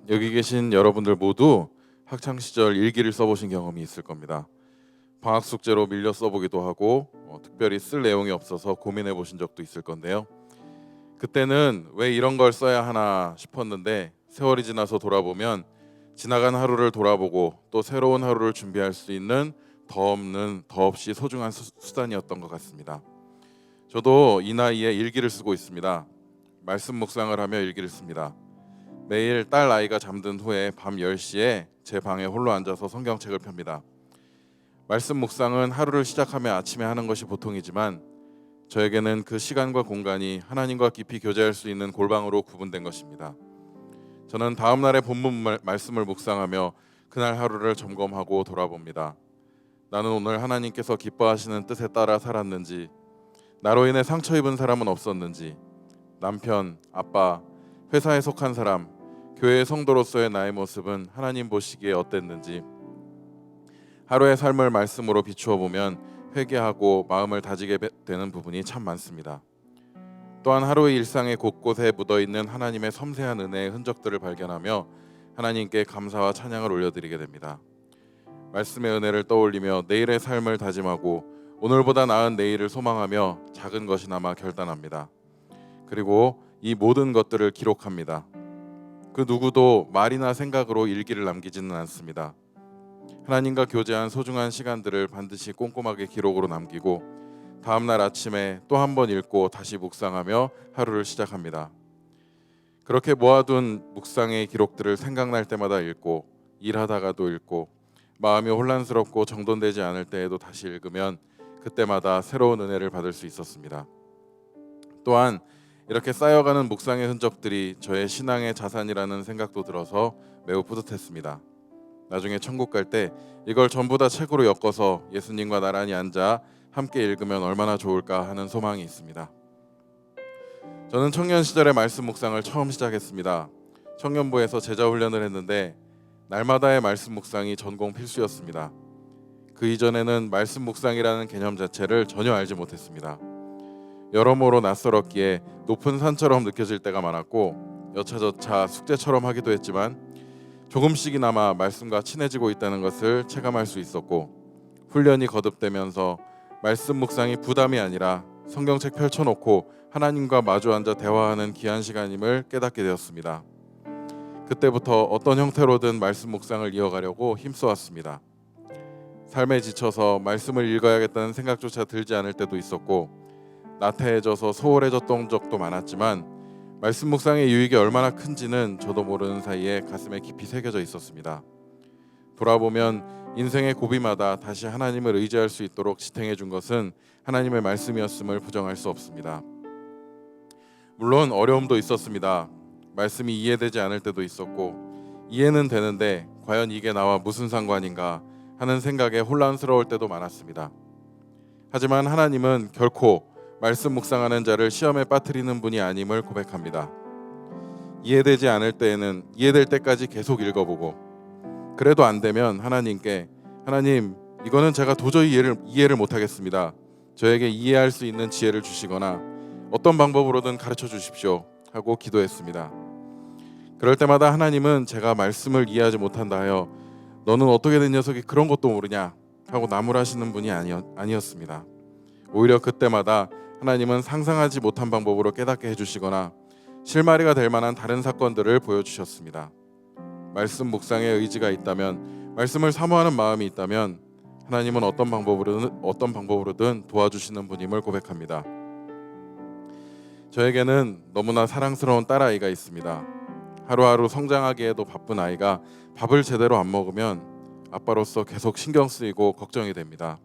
여기 계신 여러분들 모두 학창 시절 일기를 써보신 경험이 있을 겁니다. 방학 숙제로 밀려 써보기도 하고 특별히 쓸 내용이 없어서 고민해 보신 적도 있을 건데요. 그때는 왜 이런 걸 써야 하나 싶었는데 세월이 지나서 돌아보면 지나간 하루를 돌아보고 또 새로운 하루를 준비할 수 있는 더없이 소중한 수단이었던 것 같습니다. 저도 이 나이에 일기를 쓰고 있습니다. 말씀 묵상을 하며 일기를 씁니다. 매일 딸 아이가 잠든 후에 밤 10시에 제 방에 홀로 앉아서 성경책을 펴니다. 말씀 묵상은 하루를 시작하며 아침에 하는 것이 보통이지만 저에게는 그 시간과 공간이 하나님과 깊이 교제할 수 있는 골방으로 구분된 것입니다. 저는 다음 날의 본문 말씀을 묵상하며 그날 하루를 점검하고 돌아봅니다. 나는 오늘 하나님께서 기뻐하시는 뜻에 따라 살았는지, 나로 인해 상처 입은 사람은 없었는지, 남편, 아빠, 회사에 속한 사람, 교회의 성도로서의 나의 모습은 하나님 보시기에 어땠는지 하루의 삶을 말씀으로 비추어 보면 회개하고 마음을 다지게 되는 부분이 참 많습니다. 또한 하루의 일상의 곳곳에 묻어있는 하나님의 섬세한 은혜의 흔적들을 발견하며 하나님께 감사와 찬양을 올려드리게 됩니다. 말씀의 은혜를 떠올리며 내일의 삶을 다짐하고 오늘보다 나은 내일을 소망하며 작은 것이나마 결단합니다. 그리고 이 모든 것들을 기록합니다. 그 누구도 말이나 생각으로 일기를 남기지는 않습니다. 하나님과 교제한 소중한 시간들을 반드시 꼼꼼하게 기록으로 남기고 다음 날 아침에 또 한 번 읽고 다시 묵상하며 하루를 시작합니다. 그렇게 모아둔 묵상의 기록들을 생각날 때마다 읽고 일하다가도 읽고 마음이 혼란스럽고 정돈되지 않을 때에도 다시 읽으면 그때마다 새로운 은혜를 받을 수 있었습니다. 또한 이렇게 쌓여가는 묵상의 흔적들이 저의 신앙의 자산이라는 생각도 들어서 매우 뿌듯했습니다. 나중에 천국 갈 때 이걸 전부 다 책으로 엮어서 예수님과 나란히 앉아 함께 읽으면 얼마나 좋을까 하는 소망이 있습니다. 저는 청년 시절에 말씀 묵상을 처음 시작했습니다. 청년부에서 제자 훈련을 했는데 날마다의 말씀 묵상이 전공 필수였습니다. 그 이전에는 말씀 묵상이라는 개념 자체를 전혀 알지 못했습니다. 여러모로 낯설었기에 높은 산처럼 느껴질 때가 많았고 여차저차 숙제처럼 하기도 했지만 조금씩이나마 말씀과 친해지고 있다는 것을 체감할 수 있었고 훈련이 거듭되면서 말씀 묵상이 부담이 아니라 성경책 펼쳐놓고 하나님과 마주 앉아 대화하는 귀한 시간임을 깨닫게 되었습니다. 그때부터 어떤 형태로든 말씀 묵상을 이어가려고 힘써왔습니다. 삶에 지쳐서 말씀을 읽어야겠다는 생각조차 들지 않을 때도 있었고 나태해져서 소홀해졌던 적도 많았지만 말씀 묵상의 유익이 얼마나 큰지는 저도 모르는 사이에 가슴에 깊이 새겨져 있었습니다. 돌아보면 인생의 고비마다 다시 하나님을 의지할 수 있도록 지탱해 준 것은 하나님의 말씀이었음을 부정할 수 없습니다. 물론 어려움도 있었습니다. 말씀이 이해되지 않을 때도 있었고 이해는 되는데 과연 이게 나와 무슨 상관인가 하는 생각에 혼란스러울 때도 많았습니다. 하지만 하나님은 결코 말씀 묵상하는 자를 시험에 빠뜨리는 분이 아님을 고백합니다. 이해되지 않을 때에는 이해될 때까지 계속 읽어보고 그래도 안 되면 하나님께 하나님 이거는 제가 도저히 이해를 못하겠습니다. 저에게 이해할 수 있는 지혜를 주시거나 어떤 방법으로든 가르쳐 주십시오 하고 기도했습니다. 그럴 때마다 하나님은 제가 말씀을 이해하지 못한다 하여 너는 어떻게 된 녀석이 그런 것도 모르냐 하고 나무라시는 분이 아니었습니다. 오히려 그때마다 하나님은 상상하지 못한 방법으로 깨닫게 해주시거나 실마리가 될 만한 다른 사건들을 보여주셨습니다. 말씀 묵상에 의지가 있다면 말씀을 사모하는 마음이 있다면 하나님은 어떤 방법으로든 도와주시는 분임을 고백합니다. 저에게는 너무나 사랑스러운 딸아이가 있습니다. 하루하루 성장하기에도 바쁜 아이가 밥을 제대로 안 먹으면 아빠로서 계속 신경 쓰이고 걱정이 됩니다.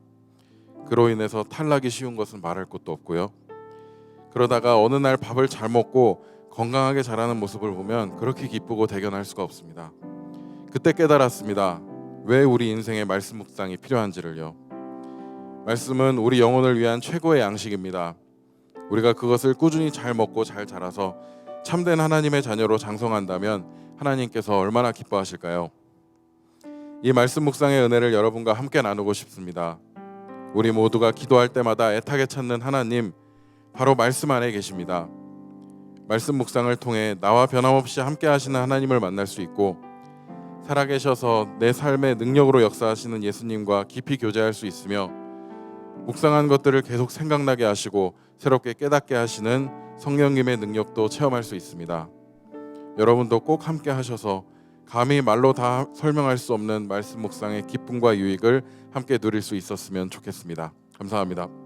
그로 인해서 탈락이 쉬운 것은 말할 것도 없고요. 그러다가 어느 날 밥을 잘 먹고 건강하게 자라는 모습을 보면 그렇게 기쁘고 대견할 수가 없습니다. 그때 깨달았습니다. 왜 우리 인생에 말씀 묵상이 필요한지를요. 말씀은 우리 영혼을 위한 최고의 양식입니다. 우리가 그것을 꾸준히 잘 먹고 잘 자라서 참된 하나님의 자녀로 장성한다면 하나님께서 얼마나 기뻐하실까요? 이 말씀 묵상의 은혜를 여러분과 함께 나누고 싶습니다. 우리 모두가 기도할 때마다 애타게 찾는 하나님, 바로 말씀 안에 계십니다. 말씀 묵상을 통해 나와 변함없이 함께 하시는 하나님을 만날 수 있고, 살아계셔서 내 삶의 능력으로 역사하시는 예수님과 깊이 교제할 수 있으며, 묵상한 것들을 계속 생각나게 하시고 새롭게 깨닫게 하시는 성령님의 능력도 체험할 수 있습니다. 여러분도 꼭 함께 하셔서 감히 말로 다 설명할 수 없는 말씀 묵상의 기쁨과 유익을 함께 누릴 수 있었으면 좋겠습니다. 감사합니다.